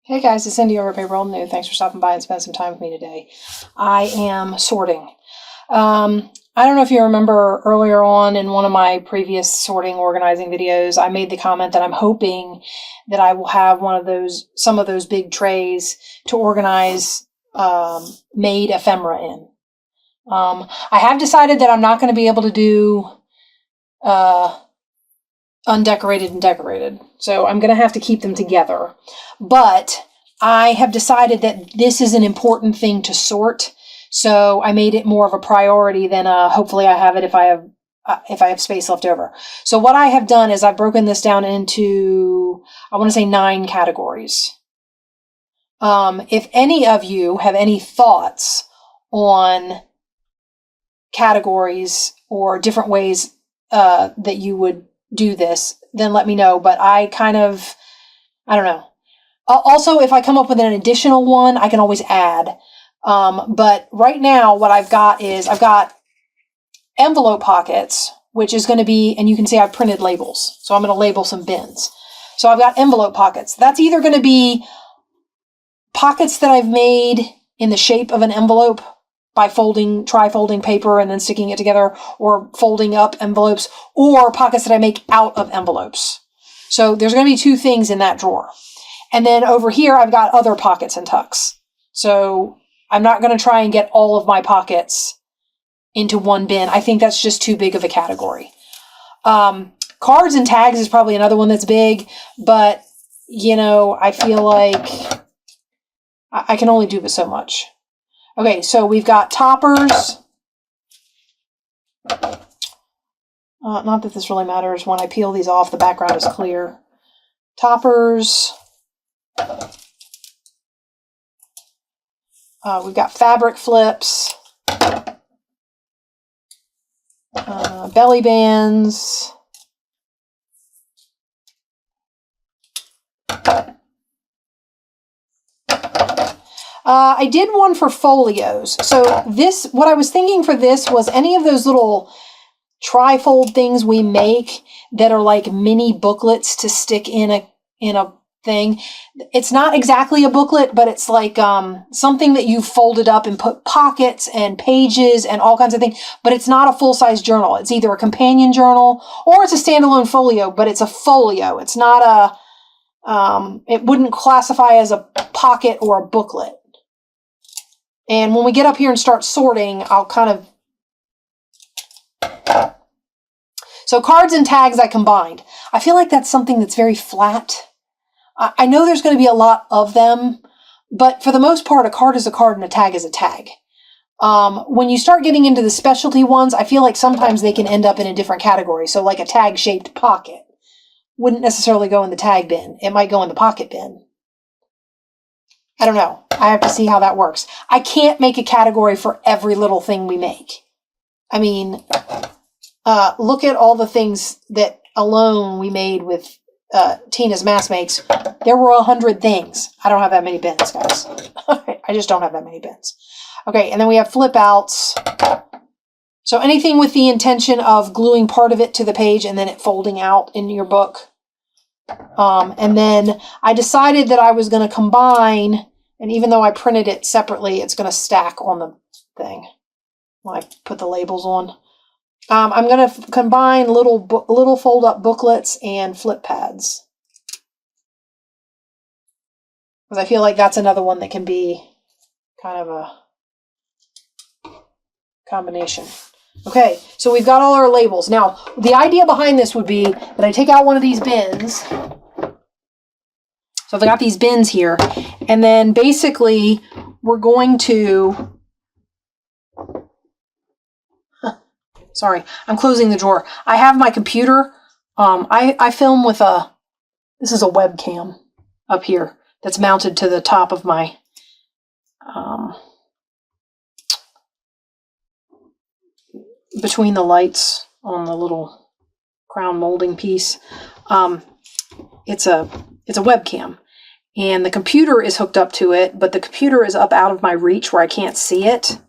Hey guys, it's Cindy over at paper.old.new. Thanks for stopping by and spending some time with me today. I am sorting. I don't know if you remember earlier on in one of my previous sorting organizing videos, I made the comment that I'm hoping that I will have some of those big trays to organize made ephemera in. I have decided that I'm not going to be able to do undecorated and decorated. So I'm going to have to keep them together. But I have decided that this is an important thing to sort. So I made it more of a priority than hopefully I have it if I have space left over. So what I have done is I've broken this down into, I want to say 9 categories. If any of you have any thoughts on categories or different ways that you would do this, then let me know. But I don't know. Also, if I come up with an additional one, I can always add. But right now, what I've got is I've got envelope pockets, which is going to be, and you can see I've printed labels. So I'm going to label some bins. So I've got envelope pockets. That's either going to be pockets that I've made in the shape of an envelope by tri-folding paper and then sticking it together, or folding up envelopes, or pockets that I make out of envelopes. So there's going to be 2 things in that drawer. And then over here, I've got other pockets and tucks. So I'm not going to try and get all of my pockets into one bin. I think that's just too big of a category. Cards and tags is probably another one that's big, but, you know, I feel like I can only do but so much. Okay, so we've got toppers. Not that this really matters. When I peel these off, the background is clear. Toppers. We've got fabric flips. Belly bands. I did one for folios. So what I was thinking for this was any of those little tri-fold things we make that are like mini booklets to stick in a thing. It's not exactly a booklet, but it's like something that you've folded up and put pockets and pages and all kinds of things, but it's not a full-size journal. It's either a companion journal or it's a standalone folio, but it's a folio. It's not it wouldn't classify as a pocket or a booklet. And when we get up here and start sorting, I'll kind of... So cards and tags I combined. I feel like that's something that's very flat. I know there's going to be a lot of them, but for the most part, a card is a card and a tag is a tag. When you start getting into the specialty ones, I feel like sometimes they can end up in a different category. So like a tag-shaped pocket wouldn't necessarily go in the tag bin. It might go in the pocket bin. I don't know. I have to see how that works. I can't make a category for every little thing we make. I mean, look at all the things that alone we made with Tina's Mass Makes. There were 100 things. I don't have that many bins, guys. I just don't have that many bins. Okay, and then we have flip outs. So anything with the intention of gluing part of it to the page and then it folding out in your book. And then I decided that I was going to combine, and even though I printed it separately, it's going to stack on the thing when I put the labels on. I'm going to combine little fold-up booklets and flip pads. Because I feel like that's another one that can be kind of a combination. Okay, so we've got all our labels. Now, the idea behind this would be that I take out one of these bins. So I've got these bins here. And then basically, we're going to... Sorry, I'm closing the drawer. I have my computer. I film with this is a webcam up here that's mounted to the top of my between the lights on the little crown molding piece. It's a webcam, and the computer is hooked up to it, but the computer is up out of my reach where I can't see it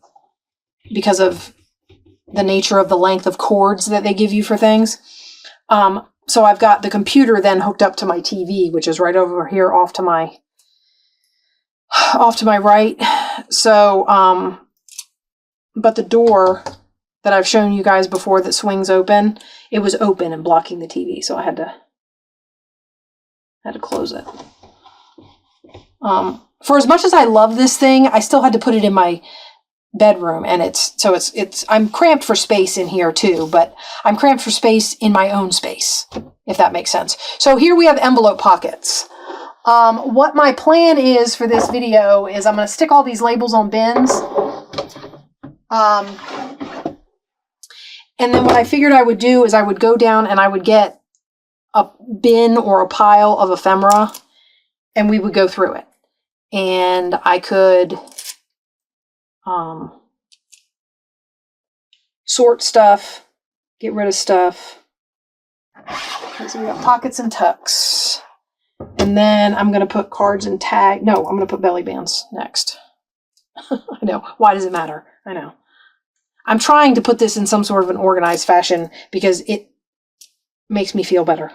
because of the nature of the length of cords that they give you for things. So I've got the computer then hooked up to my TV, which is right over here off to my off to my right. So, but the door that I've shown you guys before that swings open, it was open and blocking the TV, so I had to close it. For as much as I love this thing, I still had to put it in my bedroom, and I'm cramped for space in here too, but I'm cramped for space in my own space, if that makes sense. So here we have envelope pockets. What my plan is for this video is I'm going to stick all these labels on bins. And then what I figured I would do is I would go down and I would get a bin or a pile of ephemera, and we would go through it. And I could sort stuff, get rid of stuff. Okay, so we got pockets and tucks. And then I'm going to put cards and tag. No, I'm going to put belly bands next. I know. Why does it matter? I know. I'm trying to put this in some sort of an organized fashion because it makes me feel better.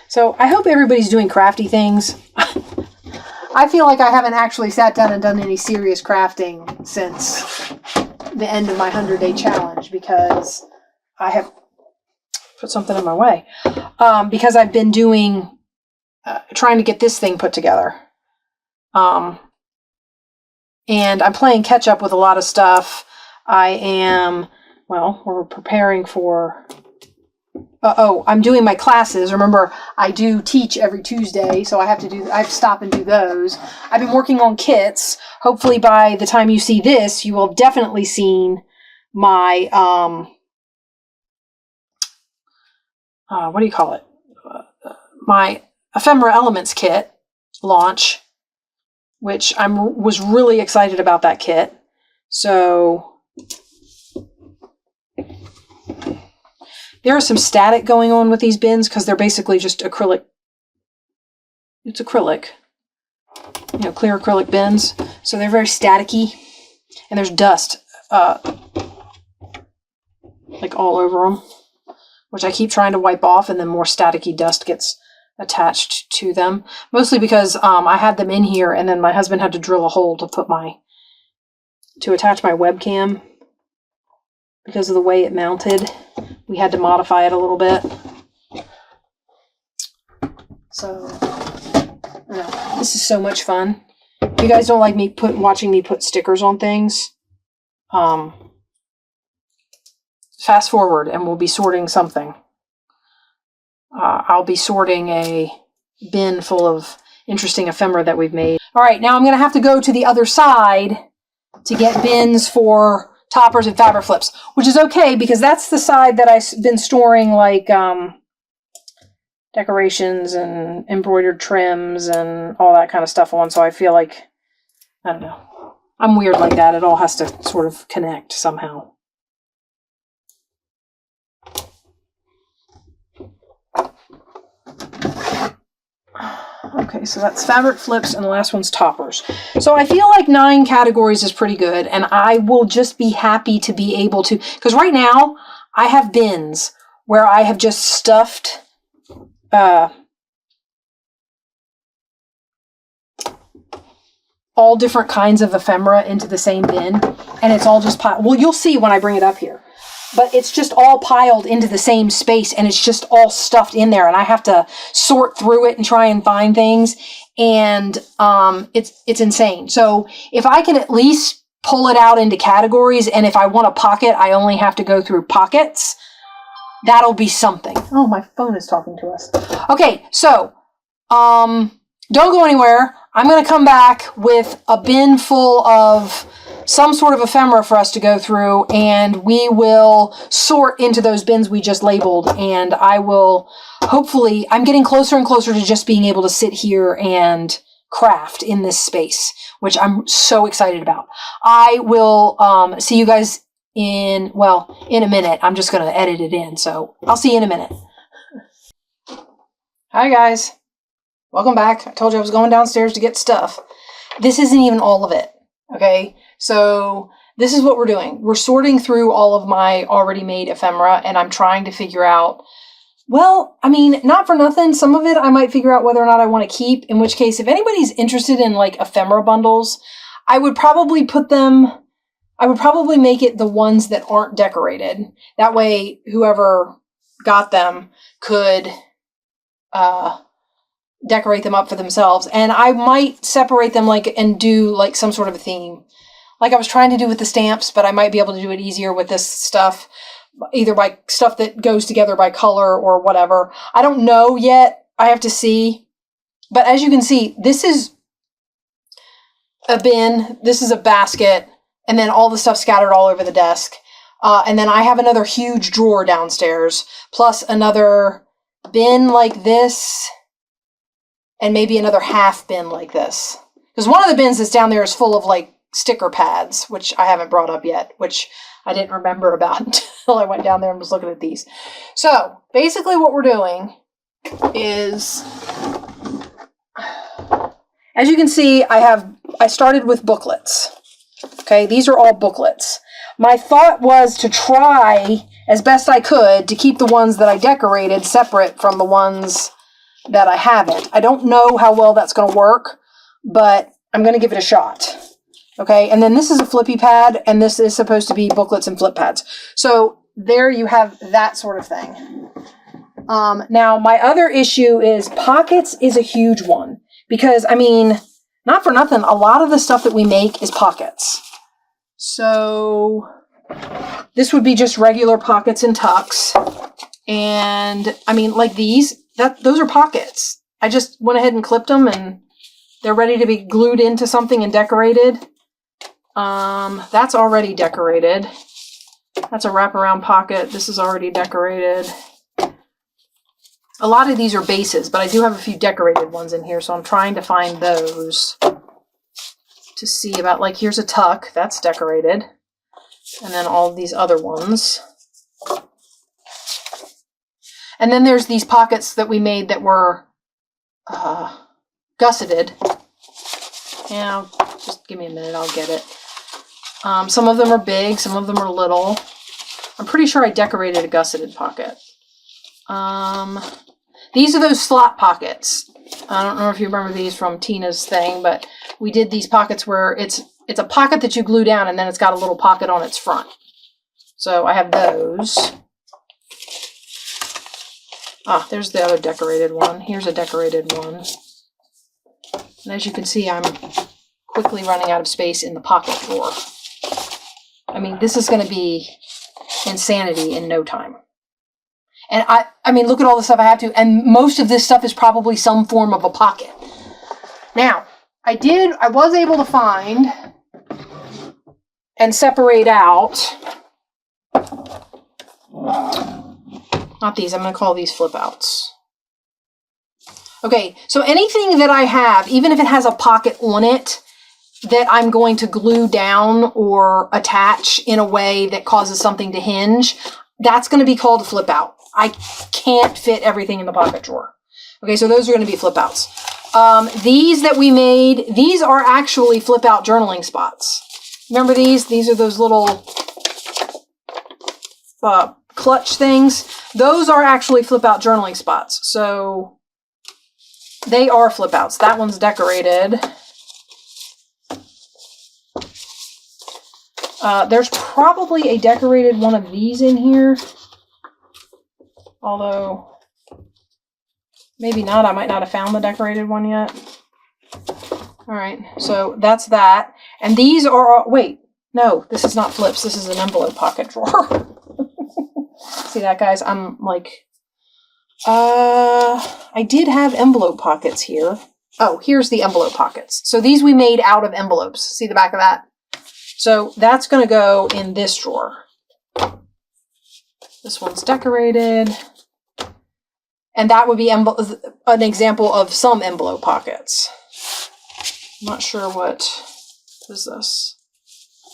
So I hope everybody's doing crafty things. I feel like I haven't actually sat down and done any serious crafting since the end of my 100-day challenge because I have put something in my way. Because I've been doing, trying to get this thing put together. And I'm playing catch up with a lot of stuff. We're preparing for, I'm doing my classes. Remember, I do teach every Tuesday, so I have to stop and do those. I've been working on kits. Hopefully by the time you see this, you will have definitely seen my, what do you call it? My Ephemera Elements kit launch, which was really excited about that kit. So there is some static going on with these bins because they're basically just acrylic. It's acrylic, clear acrylic bins. So they're very staticky, and there's dust like all over them, which I keep trying to wipe off, and then more staticky dust gets attached to them. Mostly because I had them in here, and then my husband had to drill a hole to attach my webcam. Because of the way it mounted, we had to modify it a little bit. So, this is so much fun. If you guys don't like watching me put stickers on things, fast forward and we'll be sorting something. I'll be sorting a bin full of interesting ephemera that we've made. All right, now I'm going to have to go to the other side to get bins for toppers and fabric flips, which is okay because that's the side that I've been storing like decorations and embroidered trims and all that kind of stuff on. So I feel like, I don't know, I'm weird like that. It all has to sort of connect somehow. Okay, so that's fabric flips, and the last one's toppers. So I feel like 9 categories is pretty good, and I will just be happy to be able to, because right now I have bins where I have just stuffed all different kinds of ephemera into the same bin, and it's all just piled. Well, you'll see when I bring it up here. But it's just all piled into the same space, and it's just all stuffed in there, and I have to sort through it and try and find things, and it's insane. So if I can at least pull it out into categories, and if I want a pocket, I only have to go through pockets, that'll be something. Oh, my phone is talking to us. Okay, so don't go anywhere. I'm going to come back with a bin full of some sort of ephemera for us to go through, and we will sort into those bins we just labeled, and I will, hopefully, I'm getting closer and closer to just being able to sit here and craft in this space, which I'm so excited about. I will see you guys in a minute. I'm just going to edit it in, so I'll see you in a minute. Hi guys. Welcome back. I told you I was going downstairs to get stuff. This isn't even all of it, okay? So this is what we're doing. We're sorting through all of my already made ephemera, and I'm trying to figure out Well, I mean, not for nothing. Some of it I might figure out whether or not I want to keep, in which case, if anybody's interested in like ephemera bundles, I would probably make it the ones that aren't decorated. That way, whoever got them could decorate them up for themselves. And I might separate them and do like some sort of a theme. Like I was trying to do with the stamps, but I might be able to do it easier with this stuff. Either by stuff that goes together by color or whatever. I don't know yet. I have to see. But as you can see, this is a bin. This is a basket. And then all the stuff scattered all over the desk. And then I have another huge drawer downstairs. Plus another bin like this. And maybe another half bin like this. Because one of the bins that's down there is full of like sticker pads. Which I haven't brought up yet. Which I didn't remember about until I went down there and was looking at these. So, basically what we're doing is, as you can see, I started with booklets. Okay, these are all booklets. My thought was to try, as best I could, to keep the ones that I decorated separate from the ones that I haven't. I don't know how well that's going to work, but I'm going to give it a shot. Okay, and then this is a flippy pad, and this is supposed to be booklets and flip pads. So there you have that sort of thing. Now, my other issue is pockets is a huge one. Because, I mean, not for nothing, a lot of the stuff that we make is pockets. So this would be just regular pockets and tucks. And, I mean, like those are pockets. I just went ahead and clipped them, and they're ready to be glued into something and decorated. That's already decorated. That's a wraparound pocket. This is already decorated. A lot of these are bases, but I do have a few decorated ones in here, so I'm trying to find those to see about, like, here's a tuck. That's decorated. And then all of these other ones. And then there's these pockets that we made that were gusseted. Yeah, just give me a minute, I'll get it. Some of them are big, some of them are little. I'm pretty sure I decorated a gusseted pocket. These are those slot pockets. I don't know if you remember these from Tina's thing, but we did these pockets where it's a pocket that you glue down and then it's got a little pocket on its front. So I have those. Ah, there's the other decorated one. Here's a decorated one. And as you can see, I'm quickly running out of space in the pocket drawer. I mean, this is going to be insanity in no time. And I mean, look at all the stuff I have to, and most of this stuff is probably some form of a pocket. Now, I was able to find and separate out, not these, I'm going to call these flip outs. Okay, so anything that I have, even if it has a pocket on it, that I'm going to glue down or attach in a way that causes something to hinge, that's going to be called a flip out. I can't fit everything in the pocket drawer. Okay, so those are going to be flip outs. These that we made, these are actually flip out journaling spots. Remember these? These are those little clutch things. Those are actually flip out journaling spots. So they are flip outs. That one's decorated. There's probably a decorated one of these in here. Although, maybe not. I might not have found the decorated one yet. Alright, so that's that. And these are, wait, no, this is not flips. This is an envelope pocket drawer. See that, guys? I'm like, I did have envelope pockets here. Oh, here's the envelope pockets. So these we made out of envelopes. See the back of that? So that's going to go in this drawer. This one's decorated. And that would be an example of some envelope pockets. I'm not sure what is this.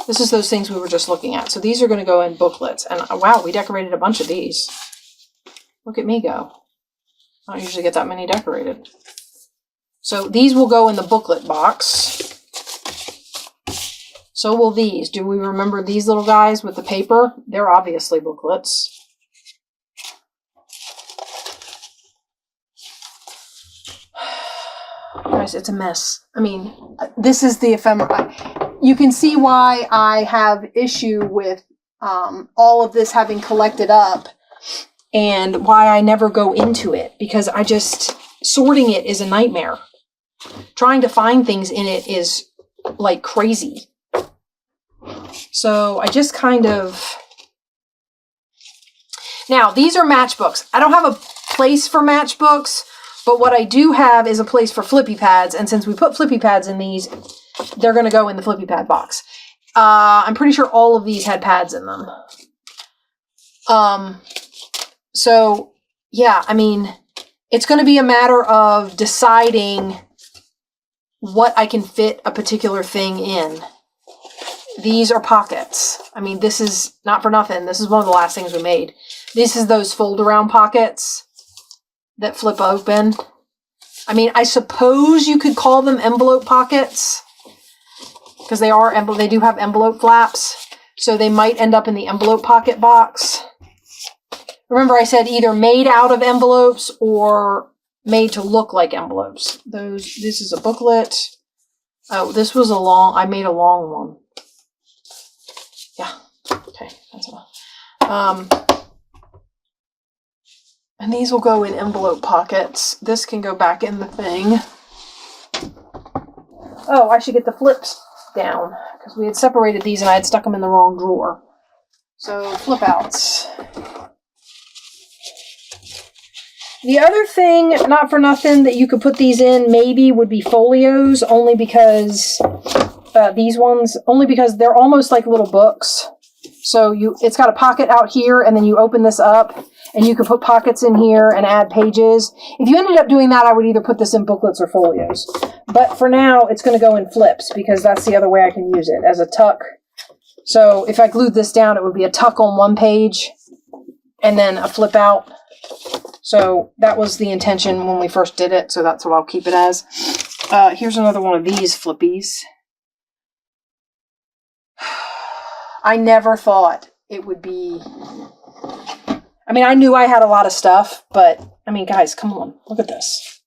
This is those things we were just looking at. So these are going to go in booklets. And wow, we decorated a bunch of these. Look at me go. I don't usually get that many decorated. So these will go in the booklet box. So will these. Do we remember these little guys with the paper? They're obviously booklets. Guys, it's a mess. I mean, this is the ephemera. You can see why I have issue with all of this having collected up and why I never go into it, because I just, sorting it is a nightmare. Trying to find things in it is like crazy. So I just kind of... Now, these are matchbooks. I don't have a place for matchbooks, but what I do have is a place for flippy pads, and since we put flippy pads in these, they're going to go in the flippy pad box. I'm pretty sure all of these had pads in them. So, yeah, I mean, it's going to be a matter of deciding what I can fit a particular thing in. These are pockets. I mean, this is not for nothing. This is one of the last things we made. This is those fold-around pockets that flip open. I mean, I suppose you could call them envelope pockets, because they do have envelope flaps, so they might end up in the envelope pocket box. Remember, I said either made out of envelopes or made to look like envelopes. This is a booklet. Oh, this was I made a long one. Yeah. Okay, that's enough. And these will go in envelope pockets. This can go back in the thing. Oh, I should get the flips down, because we had separated these and I had stuck them in the wrong drawer. So, flip outs. The other thing, not for nothing, that you could put these in maybe would be folios, only because they're almost like little books. So it's got a pocket out here, and then you open this up, and you can put pockets in here and add pages. If you ended up doing that, I would either put this in booklets or folios. But for now, it's going to go in flips, because that's the other way I can use it, as a tuck. So if I glued this down, it would be a tuck on one page, and then a flip out. So that was the intention when we first did it, so that's what I'll keep it as. Here's another one of these flippies. I never thought it would be... I mean, I knew I had a lot of stuff, but, I mean, guys, come on. Look at this.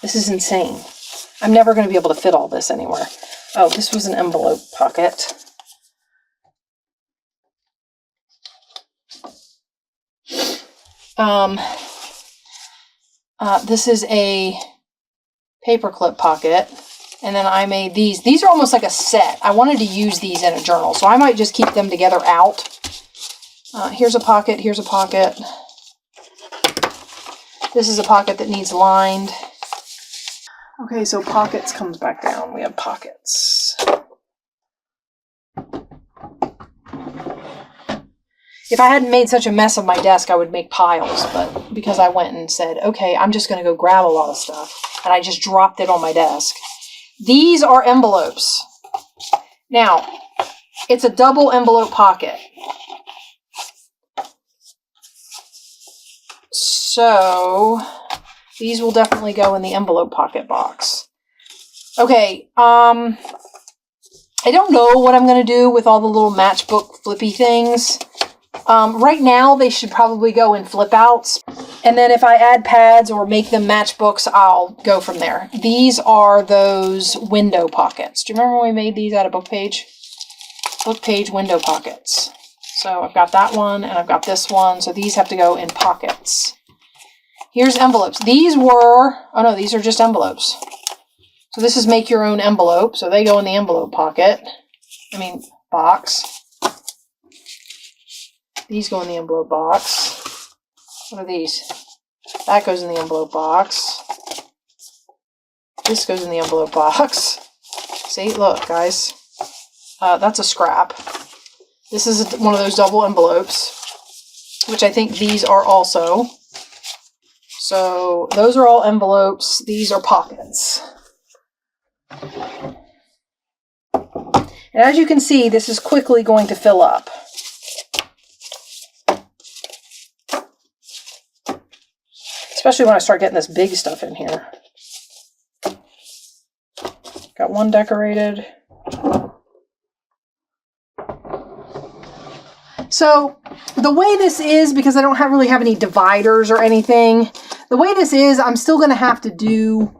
This is insane. I'm never going to be able to fit all this anywhere. Oh, this was an envelope pocket. This is a paperclip pocket. And then I made these. These are almost like a set. I wanted to use these in a journal, so I might just keep them together out. Here's a pocket. Here's a pocket. This is a pocket that needs lined. Okay, so pockets comes back down. We have pockets. If I hadn't made such a mess of my desk, I would make piles, but because I went and said, okay, I'm just going to go grab a lot of stuff, and I just dropped it on my desk. These are envelopes. Now, it's a double envelope pocket. So, these will definitely go in the envelope pocket box. Okay, I don't know what I'm going to do with all the little matchbook flippy things. Right now, they should probably go in flip outs. And then if I add pads or make them matchbooks, I'll go from there. These are those window pockets. Do you remember when we made these out of book page? Book page window pockets. So I've got that one and I've got this one. So these have to go in pockets. Here's envelopes. These were, oh no, these are just envelopes. So this is make your own envelope. So they go in the envelope pocket. Box. These go in the envelope box. What are these? That goes in the envelope box. This goes in the envelope box. See, look, guys. That's a scrap. This is one of those double envelopes, which I think these are also. So those are all envelopes. These are pockets. And as you can see, this is quickly going to fill up. Especially when I start getting this big stuff in here. Got one decorated. So the way this is, because I don't really have any dividers or anything, the way this is, I'm still going to have to do,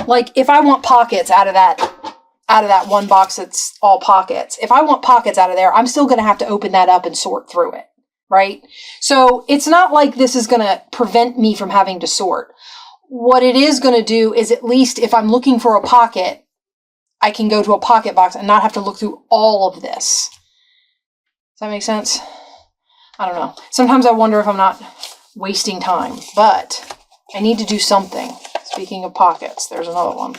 like, if I want pockets out of that one box that's all pockets, if I want pockets out of there, I'm still going to have to open that up and sort through it, right? So it's not like this is going to prevent me from having to sort. What it is going to do is, at least if I'm looking for a pocket, I can go to a pocket box and not have to look through all of this. Does that make sense? I don't know. Sometimes I wonder if I'm not wasting time, but I need to do something. Speaking of pockets, there's another one.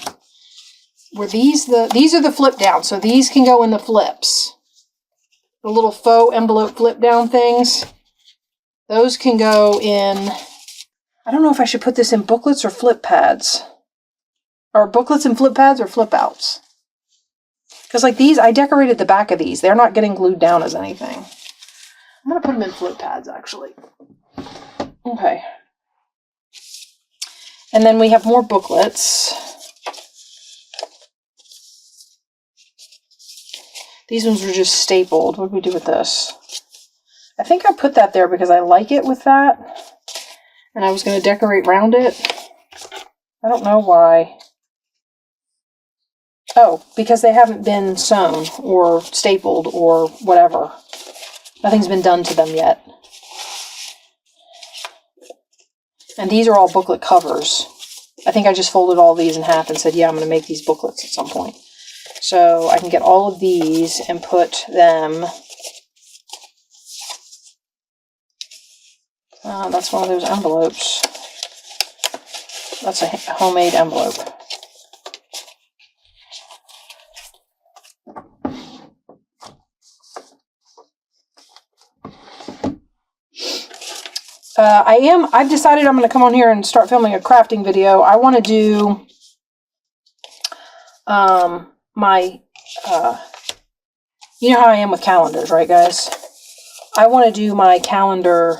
Were these are the flip down, so these can go in the flips. The little faux envelope flip down things. Those can go in, I don't know if I should put this in booklets or flip pads. Or booklets and flip pads or flip outs. Because like these, I decorated the back of these. They're not getting glued down as anything. I'm going to put them in flip pads, actually. Okay. And then we have more booklets. These ones were just stapled. What do we do with this? I think I put that there because I like it with that. And I was going to decorate around it. I don't know why. Oh, because they haven't been sewn or stapled or whatever. Nothing's been done to them yet. And these are all booklet covers. I think I just folded all these in half and said, yeah, I'm going to make these booklets at some point. So I can get all of these and put them... that's one of those envelopes. That's a homemade envelope. I've decided I'm going to come on here and start filming a crafting video. I want to do you know how I am with calendars, right, guys? I want to do my calendar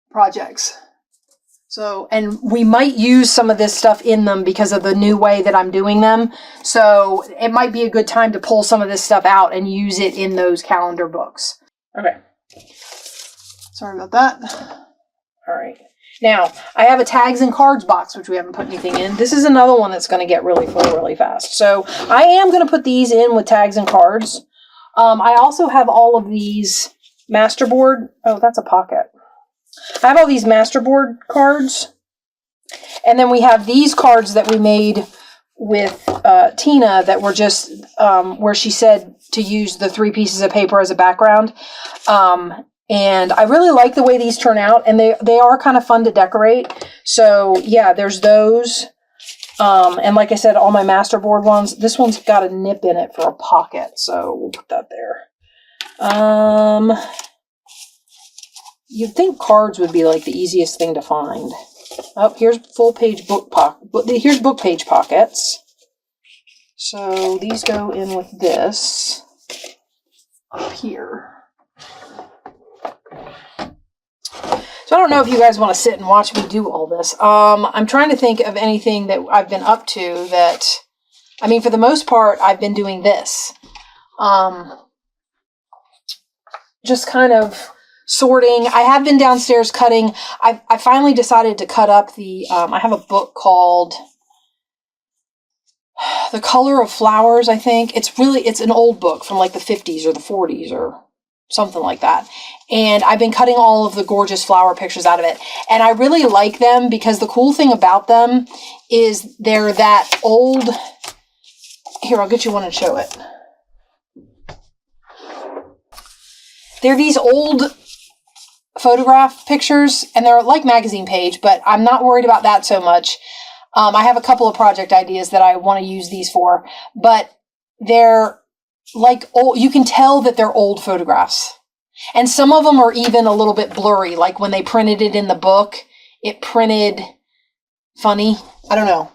projects. So, and we might use some of this stuff in them because of the new way that I'm doing them. So it might be a good time to pull some of this stuff out and use it in those calendar books. Okay. Sorry about that. All right. Now, I have a tags and cards box, which we haven't put anything in. This is another one that's going to get really full really fast. So I am going to put these in with tags and cards. I also have all of these masterboard. Oh, that's a pocket. I have all these masterboard cards. And then we have these cards that we made with Tina that were just where she said to use the 3 pieces of paper as a background. And I really like the way these turn out, and they are kind of fun to decorate. So yeah, there's those. And like I said, all my masterboard ones. This one's got a nip in it for a pocket, so we'll put that there. You'd think cards would be like the easiest thing to find. Oh, here's full page book pocket. Here's book page pockets. So these go in with this up here. So I don't know if you guys want to sit and watch me do all this. I'm trying to think of anything that I've been up to that, I mean, for the most part, I've been doing this. Just kind of sorting. I have been downstairs cutting. I finally decided to cut up the, I have a book called The Color of Flowers, I think. It's an old book from like the 50s or the 40s or something like that. And I've been cutting all of the gorgeous flower pictures out of it. And I really like them because the cool thing about them is they're that old... Here, I'll get you one and show it. They're these old photograph pictures, and they're like magazine page, but I'm not worried about that so much. I have a couple of project ideas that I want to use these for, but they're like old, you can tell that they're old photographs. And some of them are even a little bit blurry, like when they printed it in the book, it printed funny. I don't know.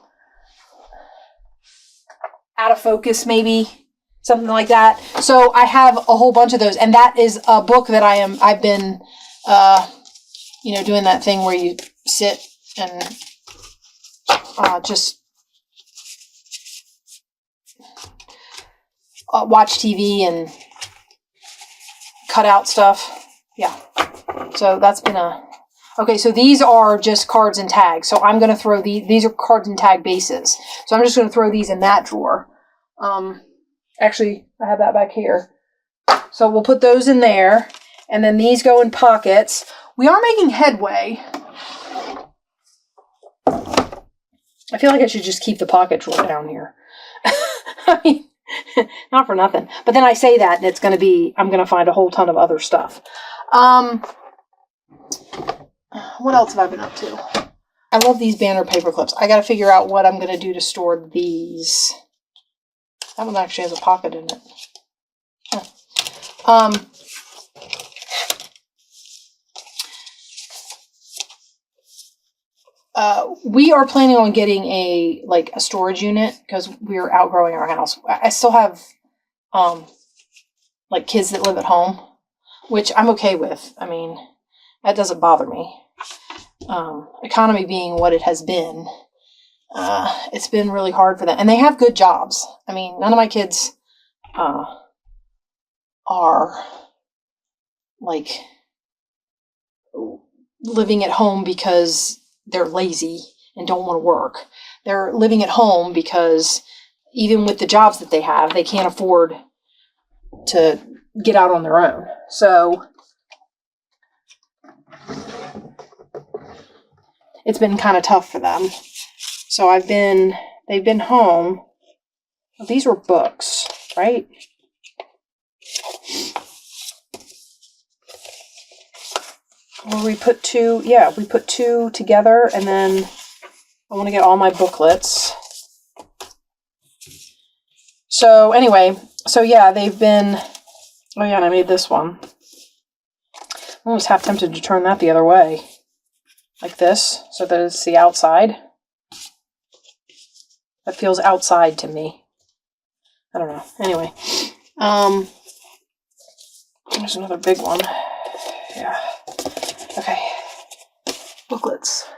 Out of focus, maybe. Something like that. So I have a whole bunch of those, and that is a book that I've been doing that thing where you sit and just watch TV and cut out stuff. Yeah. So that's been a... Okay, so these are just cards and tags. So I'm going to throw these are cards and tag bases. So I'm just going to throw these in that drawer. Actually, I have that back here. So we'll put those in there. And then these go in pockets. We are making headway. I feel like I should just keep the pocket drawer down here. I mean, not for nothing. But then I say that, and it's going to be, I'm going to find a whole ton of other stuff. What else have I been up to? I love these banner paper clips. I got to figure out what I'm going to do to store these. That one actually has a pocket in it. Huh. We are planning on getting a storage unit because we're outgrowing our house. I still have like kids that live at home, which I'm okay with. I mean, that doesn't bother me. Economy being what it has been, it's been really hard for them, and they have good jobs. I mean, none of my kids are like living at home because they're lazy and don't want to work. They're living at home because even with the jobs that they have, they can't afford to get out on their own. So it's been kind of tough for them. So they've been home. Well, these were books, right? Well, we put two, yeah, we put two together, and then I want to get all my booklets. So anyway, so yeah, they've been, oh yeah, and I made this one. I'm almost half tempted to turn that the other way, like this, so that it's the outside. That feels outside to me. I don't know. Anyway, there's another big one. Yeah. Okay. Booklets.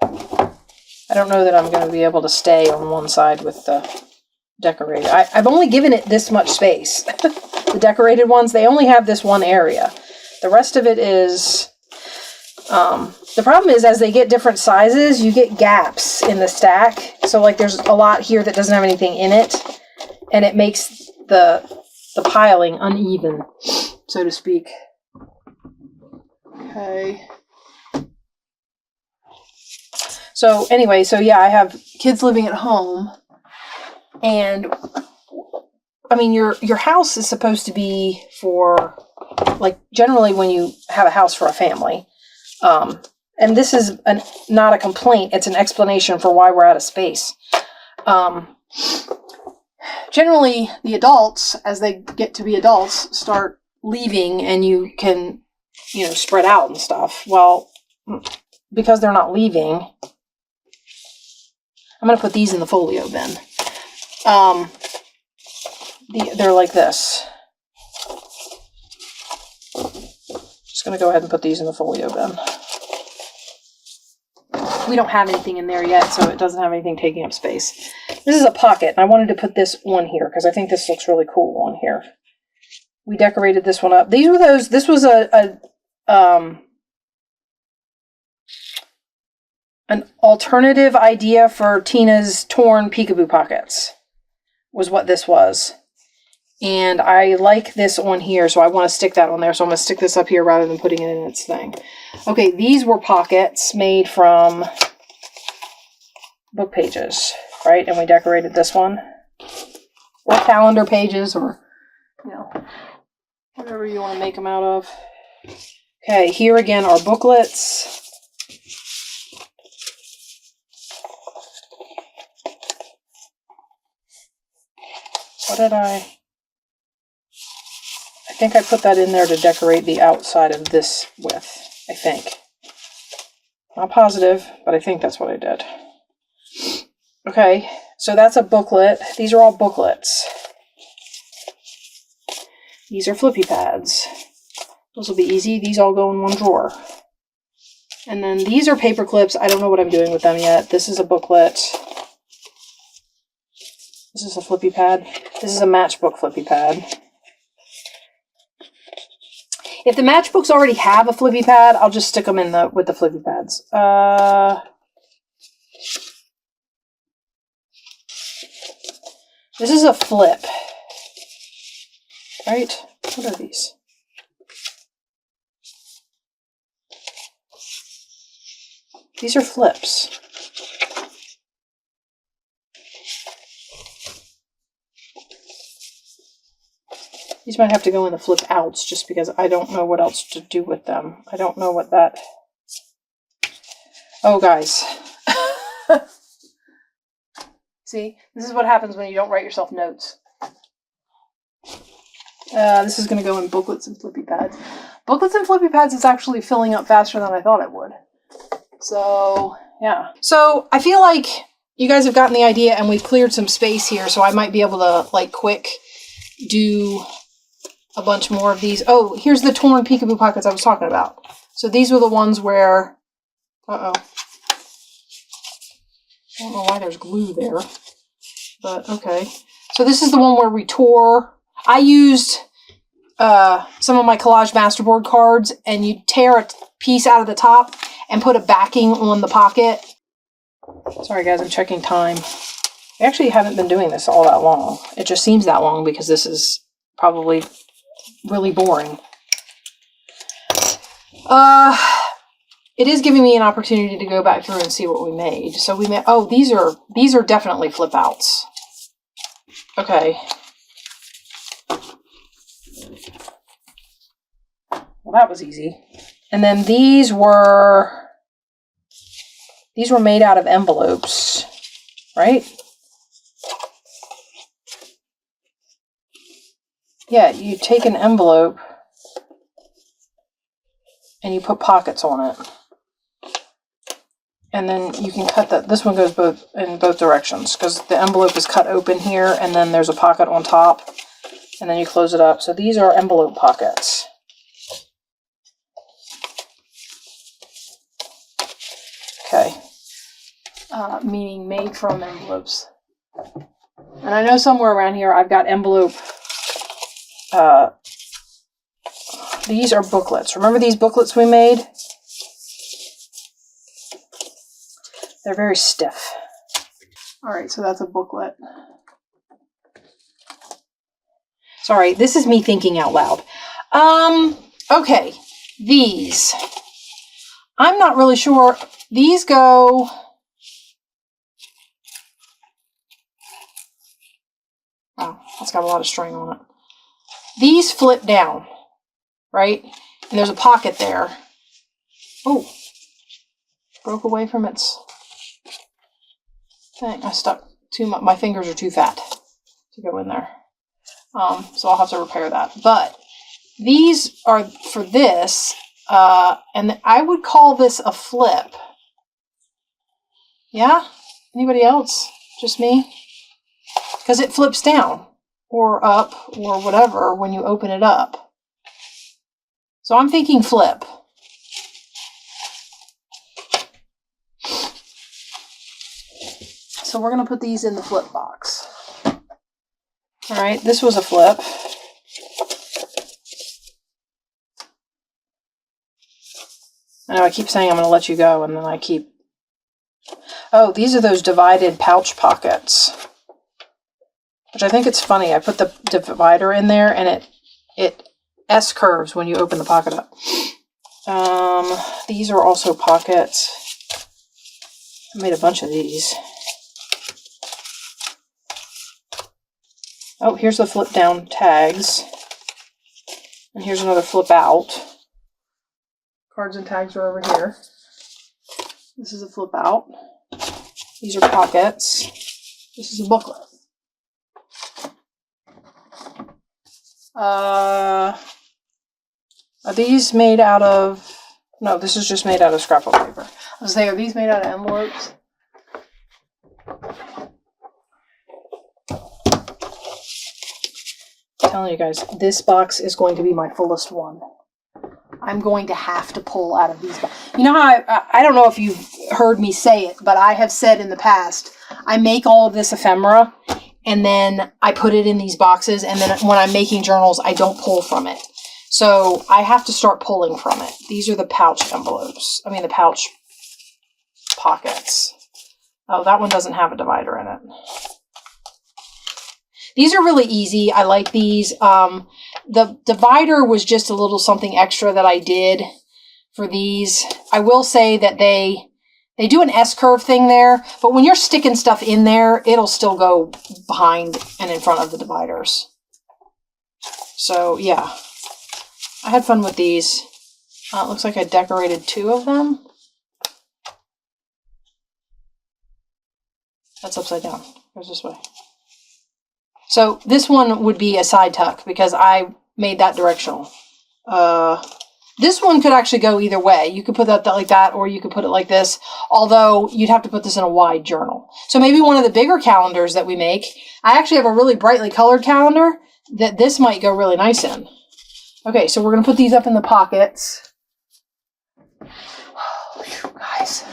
I don't know that I'm going to be able to stay on one side with the decorated. I've only given it this much space. The decorated ones, they only have this one area. The rest of it is... the problem is, as they get different sizes, you get gaps in the stack. So, like, there's a lot here that doesn't have anything in it, and it makes the piling uneven, so to speak. Okay. So, anyway, so yeah, I have kids living at home, and, I mean, your house is supposed to be for, like, generally when you have a house for a family, and this is not a complaint, it's an explanation for why we're out of space. Generally, the adults, as they get to be adults, start leaving, and you can, spread out and stuff. Well, because they're not leaving, I'm going to put these in the folio bin. They're like this. Just going to go ahead and put these in the folio bin. We don't have anything in there yet, so it doesn't have anything taking up space. This is a pocket, and I wanted to put this one here because I think this looks really cool on here. We decorated this one up. These were those. This was an alternative idea for Tina's torn peekaboo pockets, was what this was. And I like this on here, so I want to stick that on there. So I'm going to stick this up here rather than putting it in its thing. Okay, these were pockets made from book pages, right? And we decorated this one. Or calendar pages, or, whatever you want to make them out of. Okay, here again are booklets. What did I think I put that in there to decorate the outside of this with, I think. Not positive, but I think that's what I did. Okay, so that's a booklet. These are all booklets. These are flippy pads. Those will be easy. These all go in one drawer. And then these are paper clips. I don't know what I'm doing with them yet. This is a booklet. This is a flippy pad. This is a matchbook flippy pad. If the matchbooks already have a flippy pad, I'll just stick them in with the flippy pads. This is a flip, right? What are these? These are flips. These might have to go in the flip outs just because I don't know what else to do with them. I don't know what that... Oh, guys. See, this is what happens when you don't write yourself notes. This is going to go in booklets and flippy pads. Booklets and flippy pads is actually filling up faster than I thought it would. So, yeah. So, I feel like you guys have gotten the idea and we've cleared some space here, so I might be able to, like, quick do a bunch more of these. Oh, here's the torn peekaboo pockets I was talking about. So these were the ones where... Uh-oh. I don't know why there's glue there. But, okay. So this is the one where we tore... I used some of my collage masterboard cards, and you tear a piece out of the top and put a backing on the pocket. Sorry guys, I'm checking time. I actually haven't been doing this all that long. It just seems that long because this is probably really boring. It is giving me an opportunity to go back through and see what we made. So we made, oh, these are definitely flip outs. Okay. Well, that was easy. And then these were made out of envelopes, right? Yeah, you take an envelope and you put pockets on it. And then you can cut that. This one goes in both directions because the envelope is cut open here and then there's a pocket on top and then you close it up. So these are envelope pockets. Okay. Meaning made from envelopes. And I know somewhere around here I've got envelope. These are booklets. Remember these booklets we made? They're very stiff. Alright, so that's a booklet. Sorry, this is me thinking out loud. Okay, these. I'm not really sure. These go... Oh, that's got a lot of string on it. These flip down, right? And there's a pocket there. Oh, broke away from its thing. I stuck too much. My fingers are too fat to go in there. So I'll have to repair that. But these are for this, and I would call this a flip. Yeah? Anybody else? Just me? Because it flips down or up or whatever when you open it up. So I'm thinking flip. So we're going to put these in the flip box. All right, this was a flip. I know I keep saying I'm going to let you go, and then I keep... Oh, these are those divided pouch pockets. Which I think it's funny. I put the divider in there, and it S-curves when you open the pocket up. These are also pockets. I made a bunch of these. Oh, here's the flip down tags. And here's another flip out. Cards and tags are over here. This is a flip out. These are pockets. This is a booklet. Are these made out of... No, this is just made out of scrapbook paper. I was saying, are these made out of envelopes? I'm telling you guys, this box is going to be my fullest one. I'm going to have to pull out of these. You know how I don't know if you've heard me say it, but I have said in the past, I make all of this ephemera and then I put it in these boxes, and then when I'm making journals, I don't pull from it. So I have to start pulling from it. These are the pouch envelopes. I mean, the pouch pockets. Oh, that one doesn't have a divider in it. These are really easy. I like these. The divider was just a little something extra that I did for these. I will say that they do an S-curve thing there, but when you're sticking stuff in there, it'll still go behind and in front of the dividers. So, yeah. I had fun with these. It looks like I decorated 2 of them. That's upside down. Goes this way. So this one would be a side tuck because I made that directional. This one could actually go either way. You could put that like that, or you could put it like this, although you'd have to put this in a wide journal. So maybe one of the bigger calendars that we make, I actually have a really brightly colored calendar that this might go really nice in. Okay, so we're going to put these up in the pockets. Oh, guys.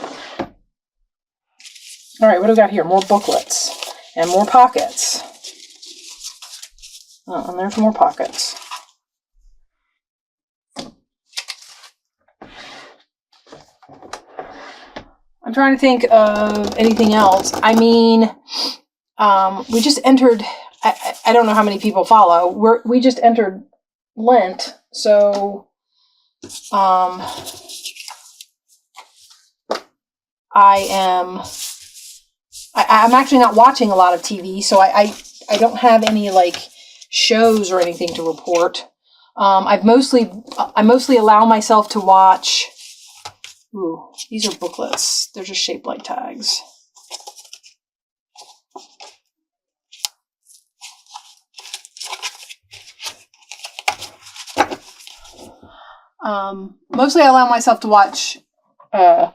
All right, what do we got here? More booklets and more pockets. Oh, and there's more pockets. I'm trying to think of anything else. I mean, we just entered, I don't know how many people follow. We just entered Lent, so I'm actually not watching a lot of TV, so I don't have any like shows or anything to report. I mostly allow myself to watch. Ooh, these are booklets. They're just shaped like tags. Mostly I allow myself to watch, I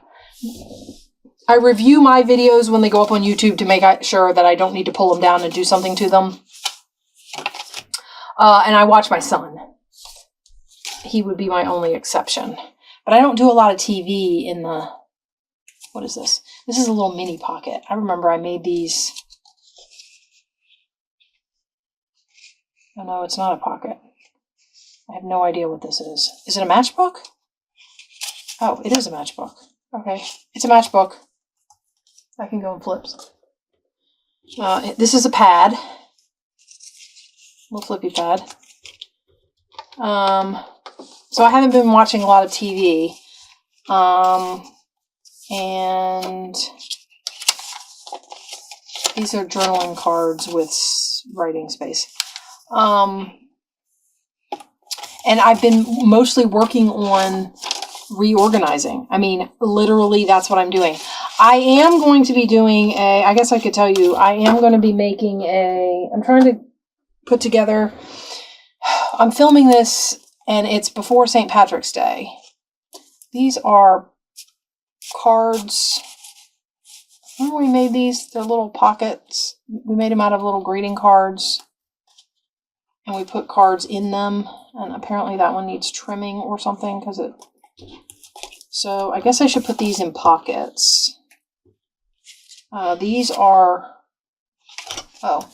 review my videos when they go up on YouTube to make sure that I don't need to pull them down and do something to them. And I watch my son. He would be my only exception. But I don't do a lot of TV in the, what is this? This is a little mini pocket. I remember I made these. Oh no, it's not a pocket. I have no idea what this is. Is it a matchbook? Oh, it is a matchbook. Okay, it's a matchbook. I can go in flips. This is a pad. Little flippy pad. So I haven't been watching a lot of TV. And these are journaling cards with writing space. And I've been mostly working on reorganizing. I mean, literally, that's what I'm doing. I am going to be doing I guess I could tell you, I am going to be making I'm trying to put together, I'm filming this, and it's before St. Patrick's Day. These are cards. Remember we made these? They're little pockets. We made them out of little greeting cards. And we put cards in them. And apparently that one needs trimming or something because it... So I guess I should put these in pockets. These are... Oh,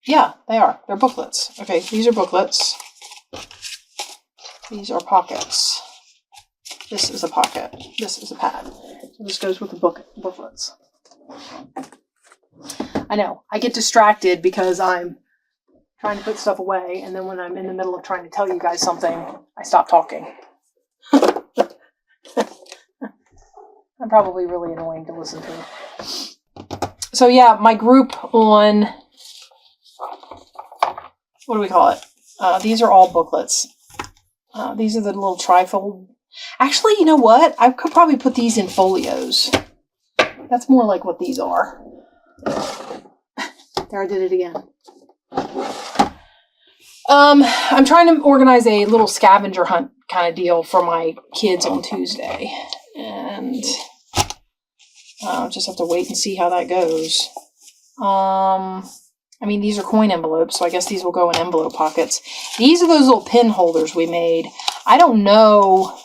yeah, they are. They're booklets. Okay, these are booklets. These are pockets. This is a pocket. This is a pad. So this goes with the booklets. I know. I get distracted because I'm trying to put stuff away, and then when I'm in the middle of trying to tell you guys something, I stop talking. I'm probably really annoying to listen to. So yeah, my group on, what do we call it? These are all booklets. These are the little trifold. Actually, you know what? I could probably put these in folios. That's more like what these are. There, I did it again. I'm trying to organize a little scavenger hunt kind of deal for my kids on Tuesday. And I'll just have to wait and see how that goes. I mean, these are coin envelopes, so I guess these will go in envelope pockets. These are those little pin holders we made. I don't know.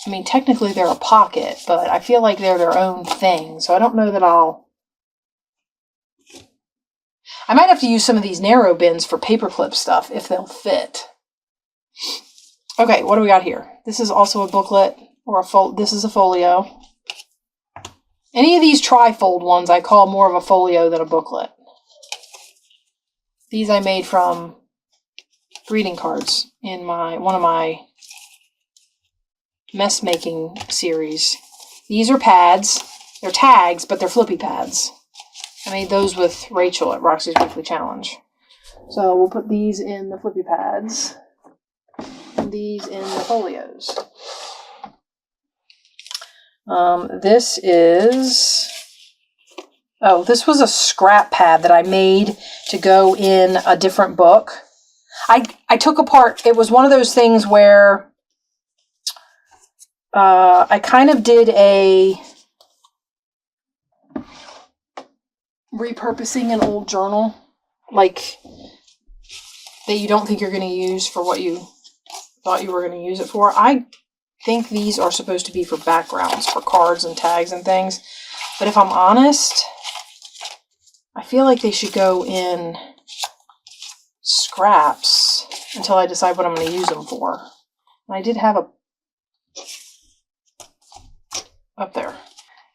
I mean, technically they're a pocket, but I feel like they're their own thing. So I don't know that I might have to use some of these narrow bins for paperclip stuff if they'll fit. Okay, what do we got here? This is also a booklet, or this is a folio. Any of these tri-fold ones I call more of a folio than a booklet. These I made from greeting cards in one of my mess making series. These are pads. They're tags, but they're flippy pads. I made those with Rachel at Roxy's Weekly Challenge. So we'll put these in the flippy pads and these in the folios. This was a scrap pad that I made to go in a different book. I took apart, it was one of those things where I kind of did a repurposing an old journal, like that you don't think you're going to use for what you thought you were going to use it for. I think these are supposed to be for backgrounds, for cards and tags and things. But if I'm honest, I feel like they should go in scraps until I decide what I'm going to use them for. And I did have a up there.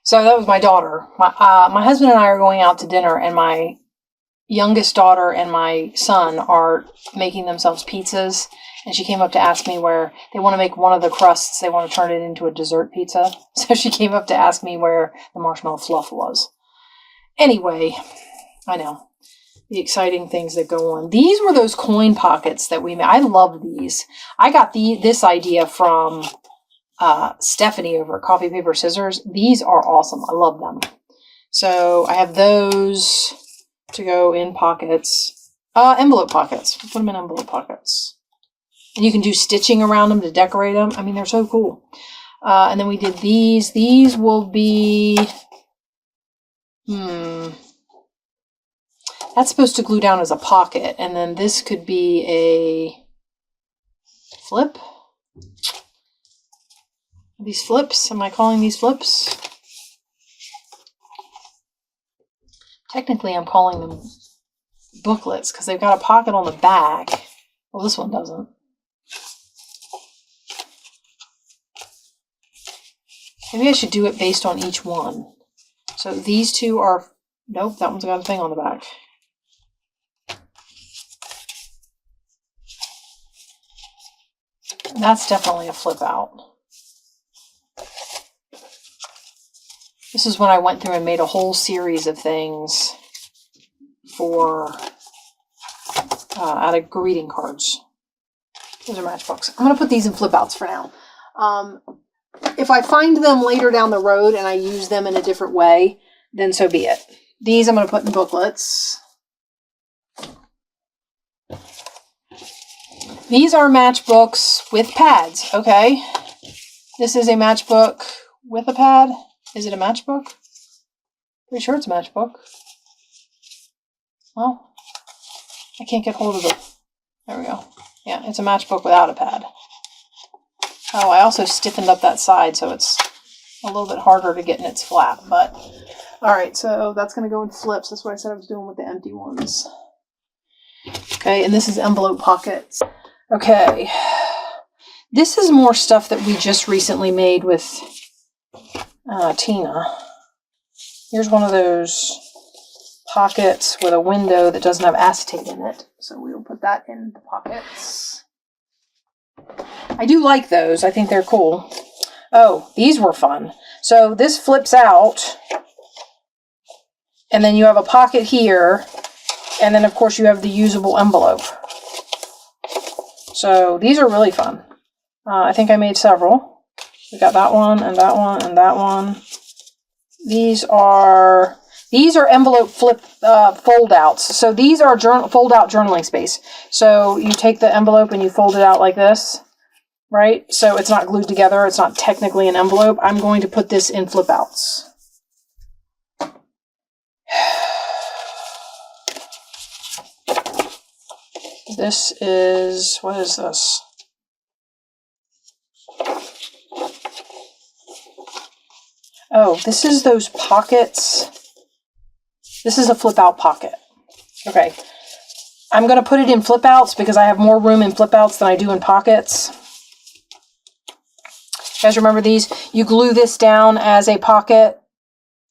So that was my daughter. My husband and I are going out to dinner, and my youngest daughter and my son are making themselves pizzas. And she came up to ask me where they want to make one of the crusts. They want to turn it into a dessert pizza. So she came up to ask me where the marshmallow fluff was. Anyway, I know. The exciting things that go on. These were those coin pockets that we made. I love these. I got this idea from Stephanie over at Coffee, Paper, Scissors. These are awesome. I love them. So I have those to go in pockets. Envelope pockets. We'll put them in envelope pockets. And you can do stitching around them to decorate them. I mean, they're so cool. And then we did these. These will be... That's supposed to glue down as a pocket. And then this could be a flip. Are these flips? Am I calling these flips? Technically, I'm calling them booklets because they've got a pocket on the back. Well, this one doesn't. Maybe I should do it based on each one. So these two are... Nope, that one's got a thing on the back. That's definitely a flip out. This is when I went through and made a whole series of things for out of greeting cards. Those are matchbooks. I'm going to put these in flip outs for now. If I find them later down the road and I use them in a different way, then so be it. These I'm going to put in booklets. These are matchbooks with pads. Okay. This is a matchbook with a pad. Is it a matchbook? Pretty sure it's a matchbook. Well, I can't get hold of it. There we go. Yeah, it's a matchbook without a pad. Oh, I also stiffened up that side so it's a little bit harder to get in its flap. But, alright, so that's going to go in flips. That's what I said I was doing with the empty ones. Okay, and this is envelope pockets. Okay. This is more stuff that we just recently made with Tina. Here's one of those pockets with a window that doesn't have acetate in it. So we'll put that in the pockets. I do like those. I think they're cool. Oh, these were fun. So this flips out. And then you have a pocket here. And then, of course, you have the usable envelope. So these are really fun. I think I made several. We got that one and that one and that one. These are envelope flip fold outs. So these are fold out journaling space. So you take the envelope and you fold it out like this, right? So it's not glued together. It's not technically an envelope. I'm going to put this in flip outs. This is, what is this? Oh, this is those pockets. This is a flip out pocket. Okay. I'm going to put it in flip outs because I have more room in flip outs than I do in pockets. You guys remember these? You glue this down as a pocket,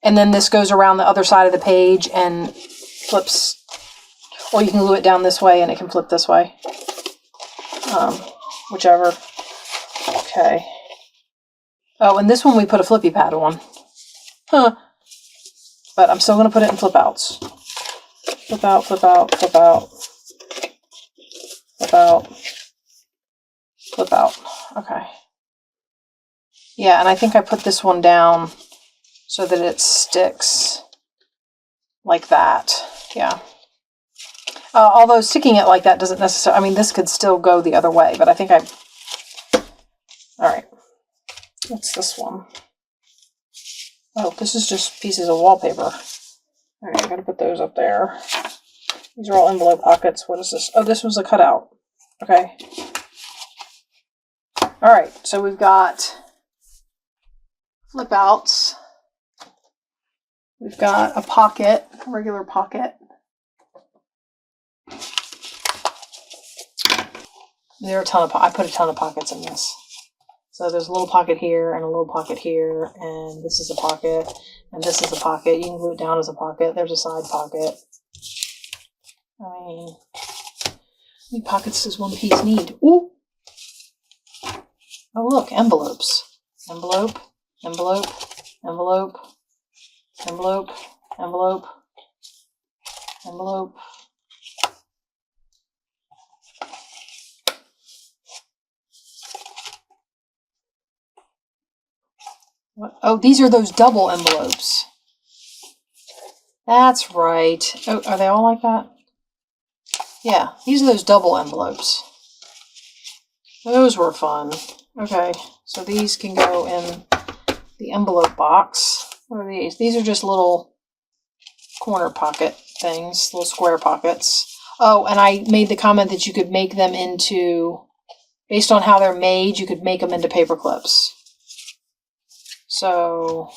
and then this goes around the other side of the page and flips. Or you can glue it down this way and it can flip this way. Whichever. Okay. Oh, and this one we put a flippy pad on. Huh. But I'm still going to put it in flip outs. Flip out, flip out, flip out. Flip out. Flip out. Okay. Yeah, and I think I put this one down so that it sticks like that. Yeah. Although sticking it like that doesn't necessarily, I mean, this could still go the other way, but I think alright. What's this one? Oh, this is just pieces of wallpaper. Alright, I gotta put those up there. These are all envelope pockets. What is this? Oh, this was a cutout. Okay. Alright, so we've got flip outs. We've got a pocket, a regular pocket. There are a ton of I put a ton of pockets in this. So there's a little pocket here and a little pocket here, and this is a pocket, and this is a pocket. You can glue it down as a pocket. There's a side pocket. I mean, how many pockets does one piece need? Ooh! Oh look, envelopes. Envelope, envelope, envelope, envelope, envelope, envelope. What? Oh, these are those double envelopes. That's right. Oh, are they all like that? Yeah, these are those double envelopes. Those were fun. Okay, so these can go in the envelope box. What are these? These are just little corner pocket things, little square pockets. Oh, and I made the comment that you could make them into, based on how they're made, you could make them into paper clips. So,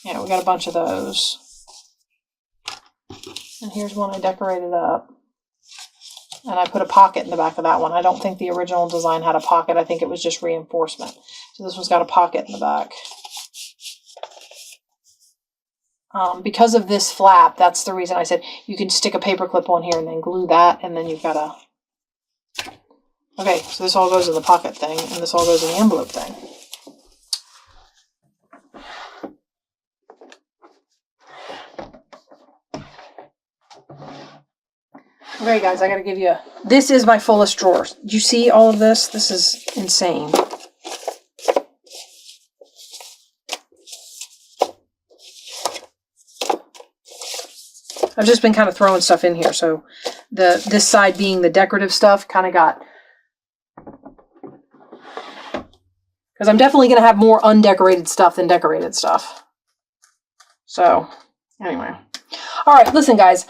yeah, we got a bunch of those. And here's one I decorated up. And I put a pocket in the back of that one. I don't think the original design had a pocket. I think it was just reinforcement. So this one's got a pocket in the back. Because of this flap, that's the reason I said you can stick a paper clip on here and then glue that, and then you've got a... Okay, so this all goes in the pocket thing, and this all goes in the envelope thing. Okay, guys, I gotta give you... This is my fullest drawer. Do you see all of this? This is insane. I've just been kind of throwing stuff in here, so this side being the decorative stuff kind of got... Because I'm definitely going to have more undecorated stuff than decorated stuff. So, anyway. Alright, listen guys.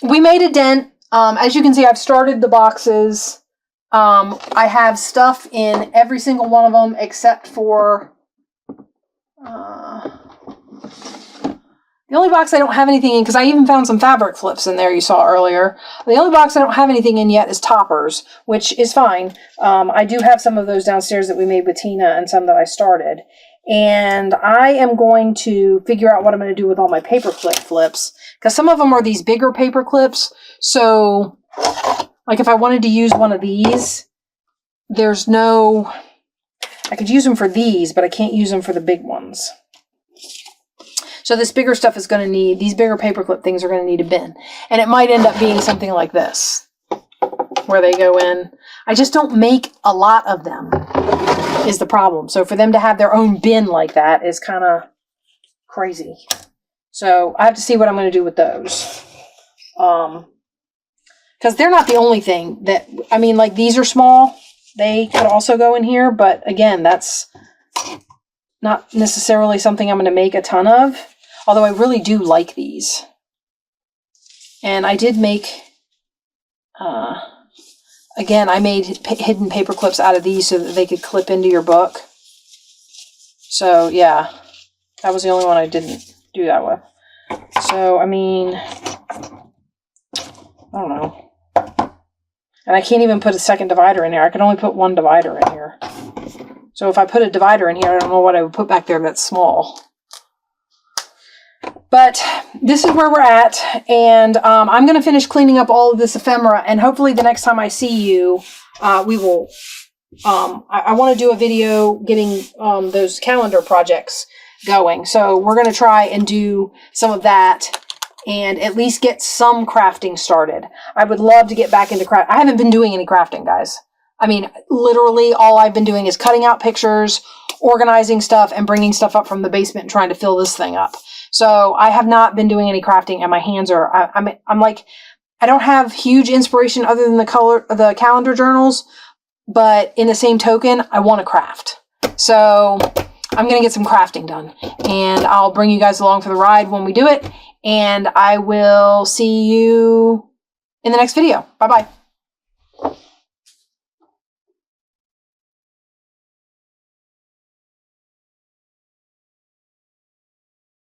We made a dent. As you can see, I've started the boxes. I have stuff in every single one of them except for... the only box I don't have anything in, because I even found some fabric flips in there you saw earlier. The only box I don't have anything in yet is toppers, which is fine. I do have some of those downstairs that we made with Tina and some that I started. And I am going to figure out what I'm going to do with all my paper clip flips, because some of them are these bigger paper clips. So, like if I wanted to use one of these, there's no... I could use them for these, but I can't use them for the big ones. So this bigger stuff is going to need, these bigger paperclip things are going to need a bin. And it might end up being something like this, where they go in. I just don't make a lot of them, is the problem. So for them to have their own bin like that is kind of crazy. So I have to see what I'm going to do with those. Because they're not the only thing that, I mean, like these are small. They could also go in here, but again, that's not necessarily something I'm going to make a ton of. Although I really do like these. And I did make, again, I made hidden paper clips out of these so that they could clip into your book. So, yeah, that was the only one I didn't do that with. So, I mean, I don't know. And I can't even put a second divider in there. I can only put one divider in here. So if I put a divider in here, I don't know what I would put back there that's small. But this is where we're at, and I'm going to finish cleaning up all of this ephemera, and hopefully the next time I see you, we will, I want to do a video getting those calendar projects going. So we're going to try and do some of that and at least get some crafting started. I would love to get back into craft. I haven't been doing any crafting, guys. I mean, literally all I've been doing is cutting out pictures, organizing stuff, and bringing stuff up from the basement and trying to fill this thing up. So I have not been doing any crafting, and my hands are, I'm like, I don't have huge inspiration other than the calendar journals, but in the same token, I want to craft. So I'm going to get some crafting done, and I'll bring you guys along for the ride when we do it, and I will see you in the next video. Bye-bye.